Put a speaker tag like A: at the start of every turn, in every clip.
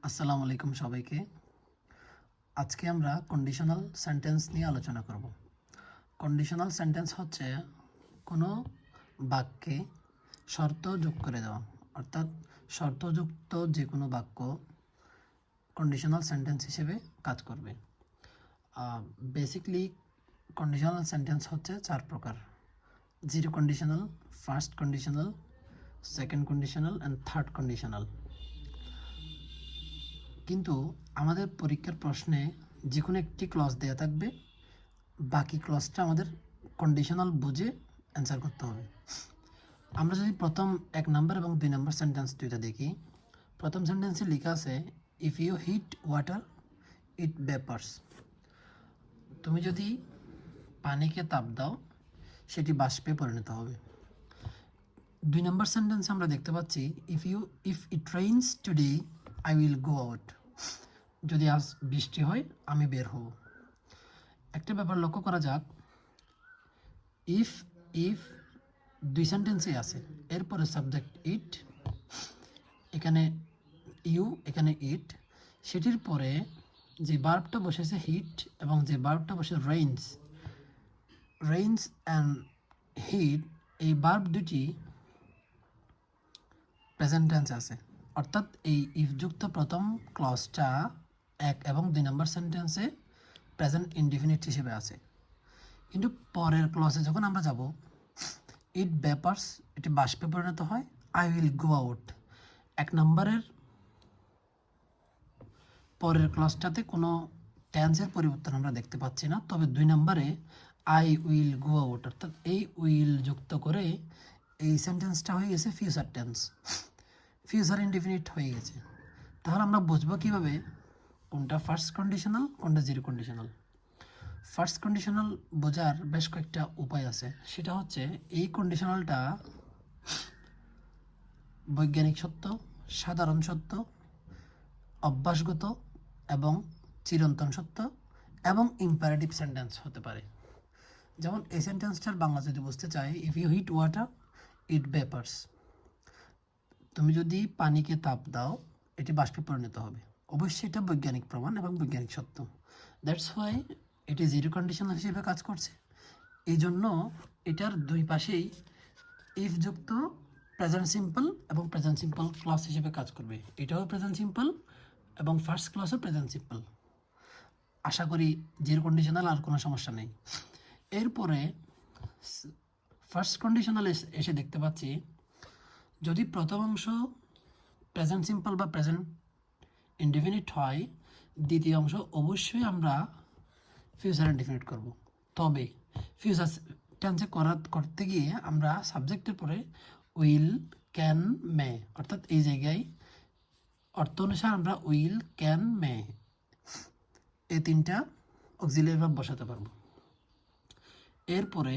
A: আসসালামু আলাইকুম সবাইকে। আজকে আমরা কন্ডিশনাল সেন্টেন্স নিয়ে আলোচনা করব। কন্ডিশনাল সেন্টেন্স হচ্ছে কোনো বাক্যে শর্ত যোগ করে দেওয়া, অর্থাৎ শর্তযুক্ত যে কোনো বাক্য কন্ডিশনাল সেন্টেন্স হিসেবে কাজ করবে। বেসিকলি কন্ডিশনাল সেন্টেন্স হচ্ছে চার প্রকার: zero conditional, first conditional, second conditional and third conditional. কিন্তু আমাদের পরীক্ষার প্রশ্নে যে কোনো একটি ক্লজ দেওয়া থাকবে, বাকি ক্লজটা আমাদের কন্ডিশনাল বুঝে অ্যান্সার করতে হবে। আমরা যদি প্রথম 1 নম্বর এবং 2 নম্বর সেন্টেন্স দুইটা দেখি, প্রথম সেন্টেন্সে লেখা আছে if you heat water it vapours. তুমি যদি পানিকে তাপ দাও সেটি বাষ্পে পরিণত হবে। 2 নম্বর সেন্টেন্সে আমরা দেখতে পাচ্ছি if it rains today I will go out. যদি আজ বৃষ্টি হয় আমি বের হব। একটা ব্যাপার লক্ষ্য করা যাক, ইফ ইফ দুই সেন্টেন্সেই আছে, এরপরে সাবজেক্ট ইট, এখানে ইউ, এখানে ইট, সেটির পরে যে ভার্বটা বসেছে হিট এবং যে ভার্বটা বসে রেইনস অ্যান্ড হিট, এই ভার্ব দুটি প্রেজেন্ট টেন্স আছে। অর্থাৎ এই ইফযুক্ত প্রথম ক্লজটা 1 এবং 2 নম্বর সেন্টেন্সে প্রেজেন্ট ইনডিফিনিট হিসেবে আছে। কিন্তু পরের ক্লজে যখন আমরা যাব, ইট ভেপার্স, এটি বাষ্পে পরিণত হয়। আই উইল গো আউট, 1 নম্বরের পরের ক্লজটাতে কোনো টেন্সের পরিবর্তন আমরা দেখতে পাচ্ছি না, তবে 2 নম্বরে আই উইল গো আউট, অর্থাৎ এই উইল যুক্ত করে এই সেন্টেন্সটা হয়ে গেছে ফিউচার টেন্স, ফিউচার ইনডিফিনিট হয়ে গেছে। তাহলে আমরা বুঝবো কীভাবে কোনটা ফার্স্ট কন্ডিশনাল, কোনটা জিরো কন্ডিশনাল। ফার্স্ট কন্ডিশনাল বোঝার বেশ কয়েকটা উপায় আছে। সেটা হচ্ছে এই কন্ডিশনালটা বৈজ্ঞানিক সত্য, সাধারণ সত্য, অভ্যাসগত এবং চিরন্তন সত্য এবং ইম্পারেটিভ সেন্টেন্স হতে পারে। যেমন এই সেন্টেন্সটার বাংলা যদি বুঝতে চাই, if you heat water it vapours, তুমি যদি পানিকে তাপ দাও এটি বাষ্পে পরিণত হবে। অবশ্যই এটা বৈজ্ঞানিক প্রমাণ এবং বৈজ্ঞানিক সত্য। দ্যাটস হোয়াই এটি জিরো কন্ডিশনাল হিসেবে কাজ করছে। এই জন্য এটার দুই পাশেই ইফ যুক্ত প্রেজেন্ট সিম্পল এবং প্রেজেন্ট সিম্পল ক্লজ হিসেবে কাজ করবে। এটাও প্রেজেন্ট সিম্পল এবং ফার্স্ট ক্লজও প্রেজেন্ট সিম্পল। আশা করি জিরো কন্ডিশনাল আর কোনো সমস্যা নেই। এরপরে ফার্স্ট কন্ডিশনাল এসে দেখতে পাচ্ছি, যদি প্রথম অংশ প্রেজেন্ট সিম্পল বা প্রেজেন্ট ইনডিফিনিট হয়, দ্বিতীয় অংশ অবশ্যই আমরা ফিউচার ইনডিফিনিট করব। তবে ফিউচার টেন্সে করতে গিয়ে আমরা সাবজেক্টের পরে উইল, ক্যান, মে, অর্থাৎ এই জায়গায় অর্থ অনুসারে আমরা উইল, ক্যান, মে এই 3টা অক্সিলিয়ারি ভার্ব বসাতে পারবো। এরপরে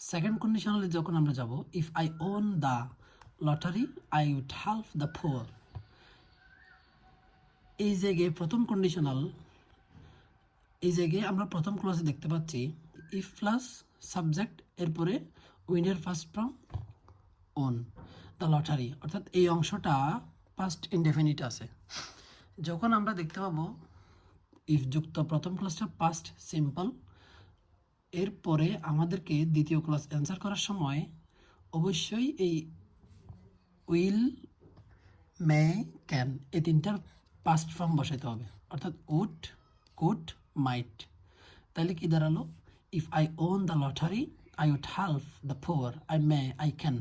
A: সেকেন্ড কন্ডিশনালে যখন আমরা যাব, if I won the lottery I would help the poor. এই জায়গায় প্রথম কন্ডিশনাল, এই জায়গায় আমরা প্রথম ক্লজে দেখতে পাচ্ছি ইফ প্লাস সাবজেক্ট, এরপরে উইনের first form won the lottery, অর্থাৎ এই অংশটা পাস্ট ইনডেফিনিট আছে। যখন আমরা দেখতে পাবো ইফ যুক্ত প্রথম ক্লাসটা পাস্ট সিম্পল, এরপরে আমাদেরকে দ্বিতীয় ক্লাস অ্যান্সার করার সময় অবশ্যই এই উইল, মে, ক্যান এই 3টার পাস্ট ফর্ম বসাইতে হবে, অর্থাৎ উড, কুড, মাইট। তাহলে কি দাঁড়ালো, if I won the lottery I would help the poor, I may, I can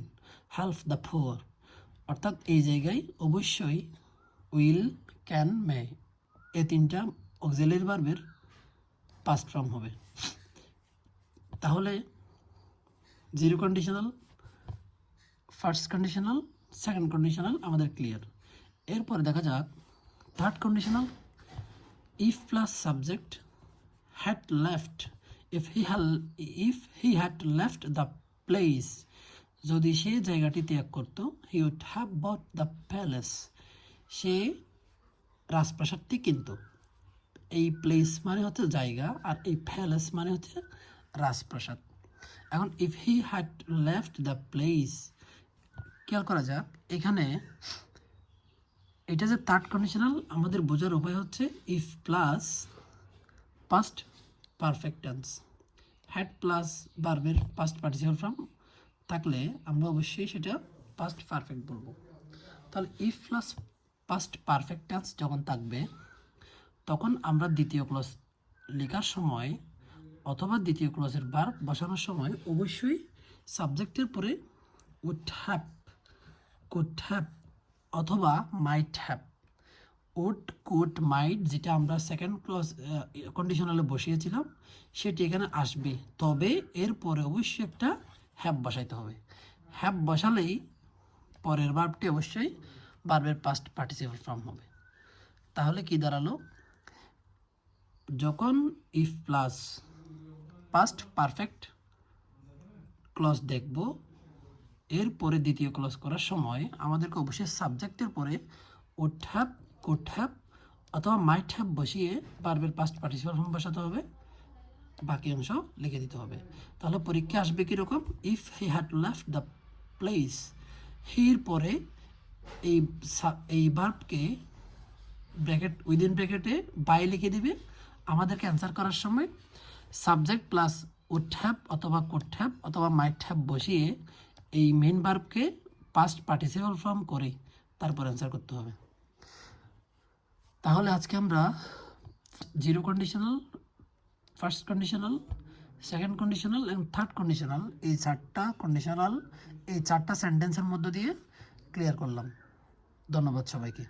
A: help the poor. অর্থাৎ এই জায়গায় অবশ্যই উইল, ক্যান, মে এই 3টা অক্সিলিয়ারি ভার্বের পাস্ট ফর্ম হবে। তাহলে zero conditional, first conditional, second conditional আমাদের ক্লিয়ার। এরপরে দেখা যাক third conditional, if plus subject had left, if he had left the place, যদি সে জায়গাটি ত্যাগ করতো, he would have bought the palace, সে রাজপ্রাসাদটি কিনত। এই প্লেস মানে হচ্ছে জায়গা আর এই প্যালেস মানে হচ্ছে রাজপ্রাসাদ। এখন if he had left the place, খেয়াল করা যাক এখানে এটা যে থার্ড কন্ডিশনাল, আমাদের বোঝার উপায় হচ্ছে if plus past perfect tense, had plus ভার্বের পাস্ট পার্টিসিপাল ফর্ম থাকলে আমরা অবশ্যই সেটা পাস্ট পারফেক্ট বলবো। তাহলে if plus past perfect tense যখন থাকবে তখন আমরা দ্বিতীয় ক্লজ লেখার সময় অথবা দ্বিতীয় ক্লজের ভার্ব বসানোর সময় অবশ্যই সাবজেক্টের পরে উড হ্যাভ, কুড হ্যাভ অথবা might have, would could might যেটা আমরা সেকেন্ড ক্লজ কন্ডিশনালে বসিয়েছিলাম সেটি এখানে আসবে, তবে এরপরে অবশ্যই একটা হ্যাভ বসাইতে হবে। হ্যাভ বসালেই পরের ভার্বটি অবশ্যই ভার্বের পাস্ট পার্টিসিপাল ফর্ম হবে। তাহলে কি দাঁড়ালো, যখন if plus past perfect clause দেখব এরপরে দ্বিতীয় ক্লজ করার সময় আমাদেরকে অবশ্যই সাবজেক্টের পরে উড হ্যাভ, কুড হ্যাভ অথবা মাইট হ্যাভ বসিয়ে ভার্বের পাস্ট পার্টিসিপাল ফর্ম বসাতে হবে, বাকি অংশ লিখে দিতে হবে। তাহলে পরীক্ষা আসবে কীরকম, if he had left the place, হির পরে এই ভার্বকে ব্র্যাকেট উইদিন ব্র্যাকেটে বাই লিখে দিবে। আমাদেরকে অ্যান্সার করার সময় সাবজেক্ট প্লাস উড হ্যাভ অথবা কুড হ্যাভ অথবা মাইট হ্যাভ বসিয়ে এই মেন ভার্বকে পাস্ট পার্টিসিপাল ফর্ম করে তারপর অ্যান্সার করতে হবে। তাহলে আজকে আমরা zero conditional, first conditional, second conditional এবং থার্ড কন্ডিশনাল, এই চারটা সেন্টেন্সের মধ্য দিয়ে ক্লিয়ার করলাম। ধন্যবাদ সবাইকে।